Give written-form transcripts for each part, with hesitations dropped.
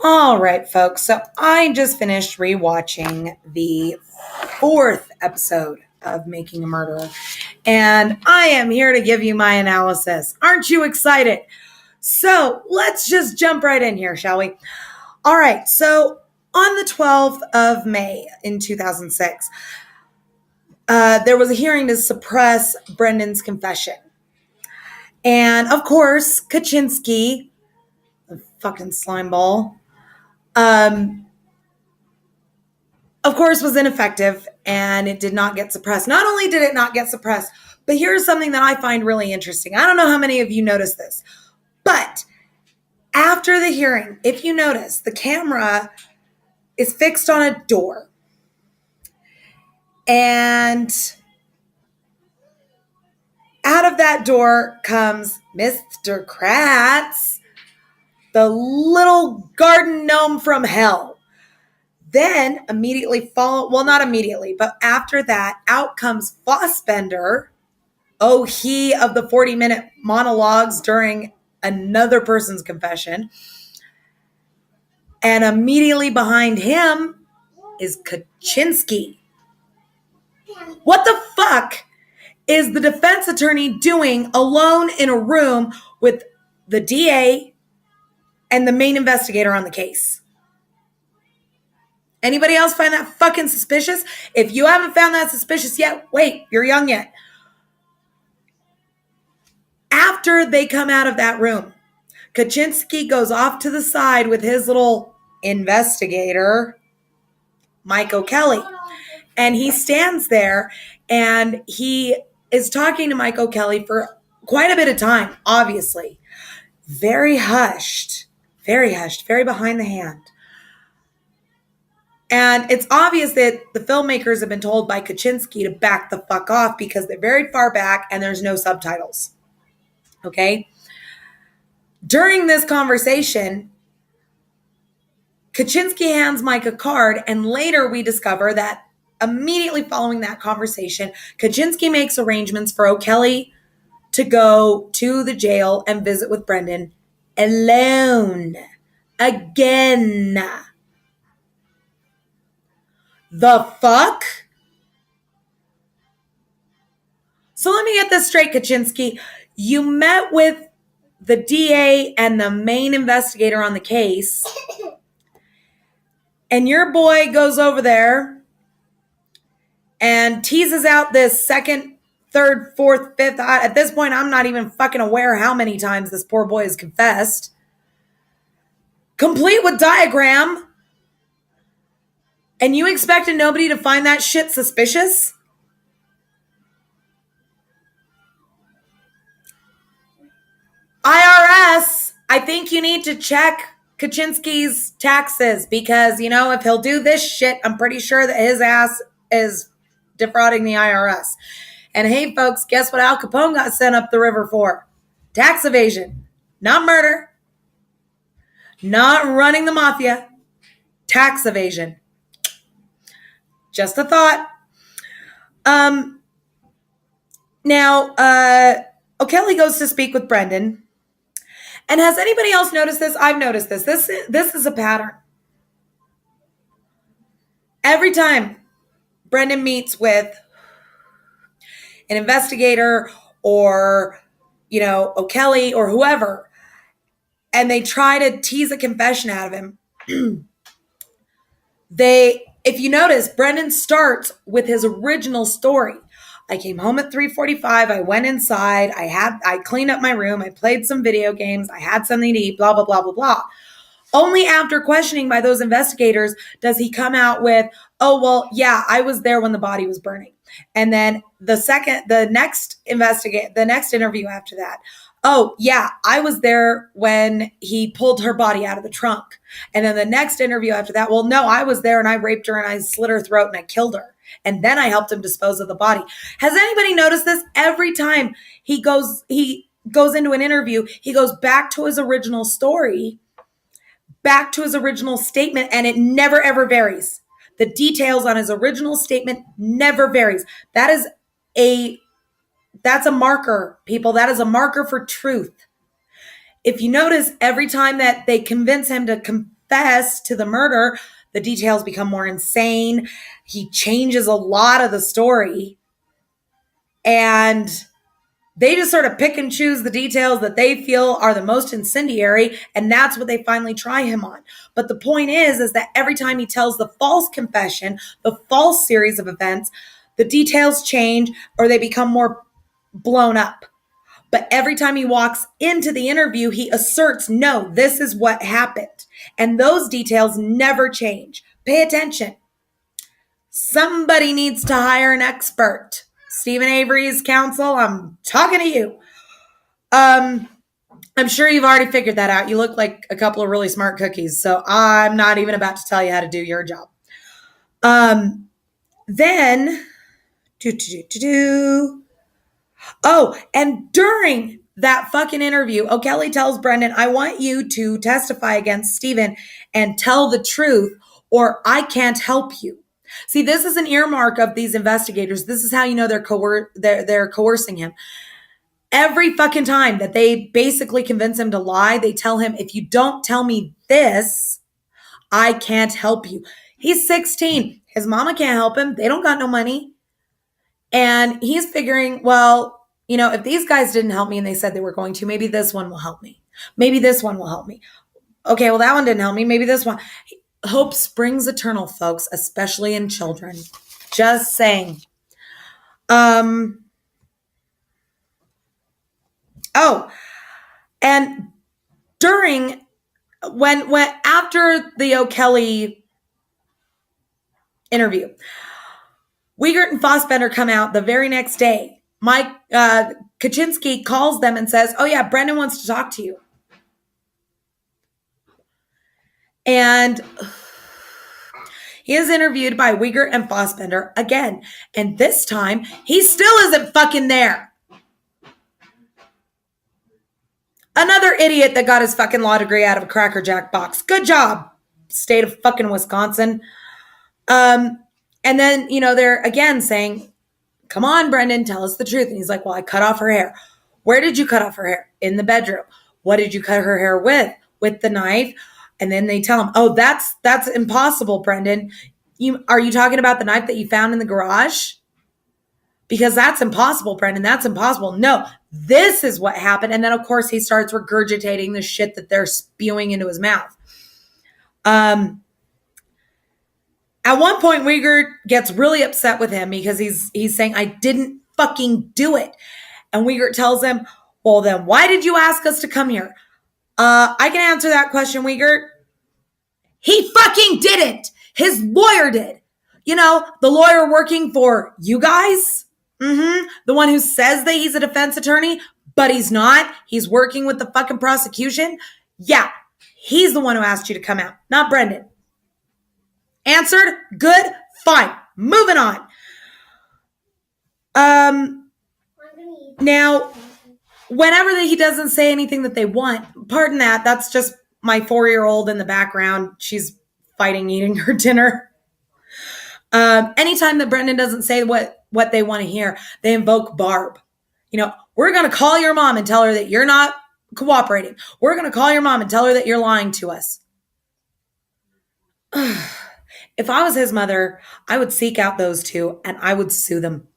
All right, folks. So I just finished rewatching the fourth episode of Making a Murderer, and I am here to give you my analysis. Aren't you excited? So let's just jump right in here, shall we? All right. So on the 12th of May in 2006, there was a hearing to suppress Brendan's confession. And of course, Kaczynski, the fucking slimeball, of course, was ineffective and it did not get suppressed. Not only did it not get suppressed, but here's something that I find really interesting. I don't know how many of you noticed this, but after the hearing, if you notice, the camera is fixed on a door. And out of that door comes Mr. Kratz, the little garden gnome from hell. Then immediately not immediately, but after that, out comes Fossbender. Oh, he of the 40-minute monologues during another person's confession. And immediately behind him is Kaczynski. What the fuck is the defense attorney doing alone in a room with the DA and the main investigator on the case? Anybody else find that fucking suspicious? If you haven't found that suspicious yet, wait, you're young yet. After they come out of that room, Kaczynski goes off to the side with his little investigator, Mike O'Kelly. And he stands there and he is talking to Mike O'Kelly for quite a bit of time, obviously. Very hushed, very behind the hand. And it's obvious that the filmmakers have been told by Kaczynski to back the fuck off because they're very far back and there's no subtitles. Okay? During this conversation, Kaczynski hands Mike a card, and later we discover that immediately following that conversation, Kaczynski makes arrangements for O'Kelly to go to the jail and visit with Brendan alone. Again. The fuck? So let me get this straight, Kaczynski. You met with the DA and the main investigator on the case, and your boy goes over there and teases out this second, third, fourth, fifth. At this point, I'm not even fucking aware how many times this poor boy has confessed. Complete with diagram. And you expected nobody to find that shit suspicious? IRS, I think you need to check Kaczynski's taxes because, if he'll do this shit, I'm pretty sure that his ass is defrauding the IRS. And hey, folks, guess what Al Capone got sent up the river for? Tax evasion. Not murder. Not running the mafia. Tax evasion. Just a thought. Now, O'Kelly goes to speak with Brendan. And has anybody else noticed this? I've noticed this. This is a pattern. Every time Brendan meets with an investigator or, O'Kelly or whoever, and they try to tease a confession out of him, if you notice, Brendan starts with his original story. I came home at 3:45. I went inside. I cleaned up my room. I played some video games. I had something to eat, blah, blah, blah, blah, blah. Only after questioning by those investigators does he come out with, oh, well, yeah, I was there when the body was burning. And then the next interview after that, oh, yeah, I was there when he pulled her body out of the trunk. And then the next interview after that, well, no, I was there and I raped her and I slit her throat and I killed her. And then I helped him dispose of the body. Has anybody noticed this? Every time he goes into an interview, he goes back to his original story, back to his original statement, and it never, ever varies. The details on his original statement never varies. That's a marker, people. That is a marker for truth. If you notice, every time that they convince him to confess confess to the murder, the details become more insane. He changes a lot of the story. And they just sort of pick and choose the details that they feel are the most incendiary, and that's what they finally try him on. But the point is that every time he tells the false confession, the false series of events, the details change or they become more blown up. But every time he walks into the interview, he asserts, no, this is what happened. And those details never change. Pay attention. Somebody needs to hire an expert. Stephen Avery's counsel, I'm talking to you. I'm sure you've already figured that out. You look like a couple of really smart cookies, so I'm not even about to tell you how to do your job. Then, and during that fucking interview, O'Kelly tells Brendan, I want you to testify against Stephen and tell the truth, or I can't help you. See, this is an earmark of these investigators. This is how you know they're coercing him. Every fucking time that they basically convince him to lie, they tell him, if you don't tell me this, I can't help you. He's 16. His mama can't help him. They don't got no money. And he's figuring, well, you know, if these guys didn't help me and they said they were going to, maybe this one will help me. Maybe this one will help me. Okay, well, that one didn't help me. Maybe this one. Hope springs eternal, folks, especially in children. Just saying. And during when after the O'Kelly interview, Wiegert and Fossbender come out the very next day. Mike Kaczynski calls them and says, oh yeah, Brendan wants to talk to you. And he is interviewed by Wiegert and Fossbender again. And this time, he still isn't fucking there. Another idiot that got his fucking law degree out of a Cracker Jack box. Good job, state of fucking Wisconsin. And then, you know, they're again saying, come on, Brendan, tell us the truth. And he's like, well, I cut off her hair. Where did you cut off her hair? In the bedroom. What did you cut her hair with? With the knife. And then they tell him, oh, that's impossible, Brendan. Are you talking about the knife that you found in the garage? Because that's impossible, Brendan. That's impossible. No, this is what happened. And then, of course, he starts regurgitating the shit that they're spewing into his mouth. At one point, Wiegert gets really upset with him because he's saying, I didn't fucking do it. And Wiegert tells him, well, then why did you ask us to come here? I can answer that question, Wiegert. He fucking didn't. His lawyer did. You know, the lawyer working for you guys. The one who says that he's a defense attorney, but he's not. He's working with the fucking prosecution. Yeah, he's the one who asked you to come out, not Brendan. Answered? Good. Fine. Moving on. Now, whenever he doesn't say anything that they want, pardon that, that's just my 4-year-old in the background. She's fighting eating her dinner. Anytime that Brendan doesn't say what they want to hear, they invoke Barb. You know, we're going to call your mom and tell her that you're not cooperating. We're going to call your mom and tell her that you're lying to us. If I was his mother, I would seek out those two and I would sue them.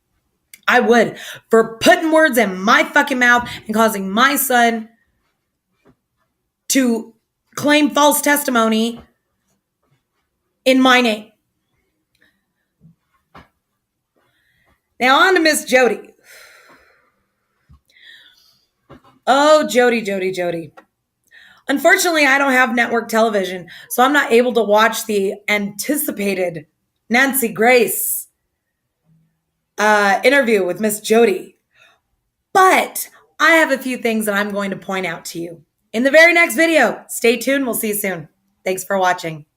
I would, for putting words in my fucking mouth and causing my son to claim false testimony in my name. Now on to Miss Jody. Oh, Jody. Unfortunately, I don't have network television, so I'm not able to watch the anticipated Nancy Grace interview with Miss Jody. But I have a few things that I'm going to point out to you in the very next video. Stay tuned. We'll see you soon. Thanks for watching.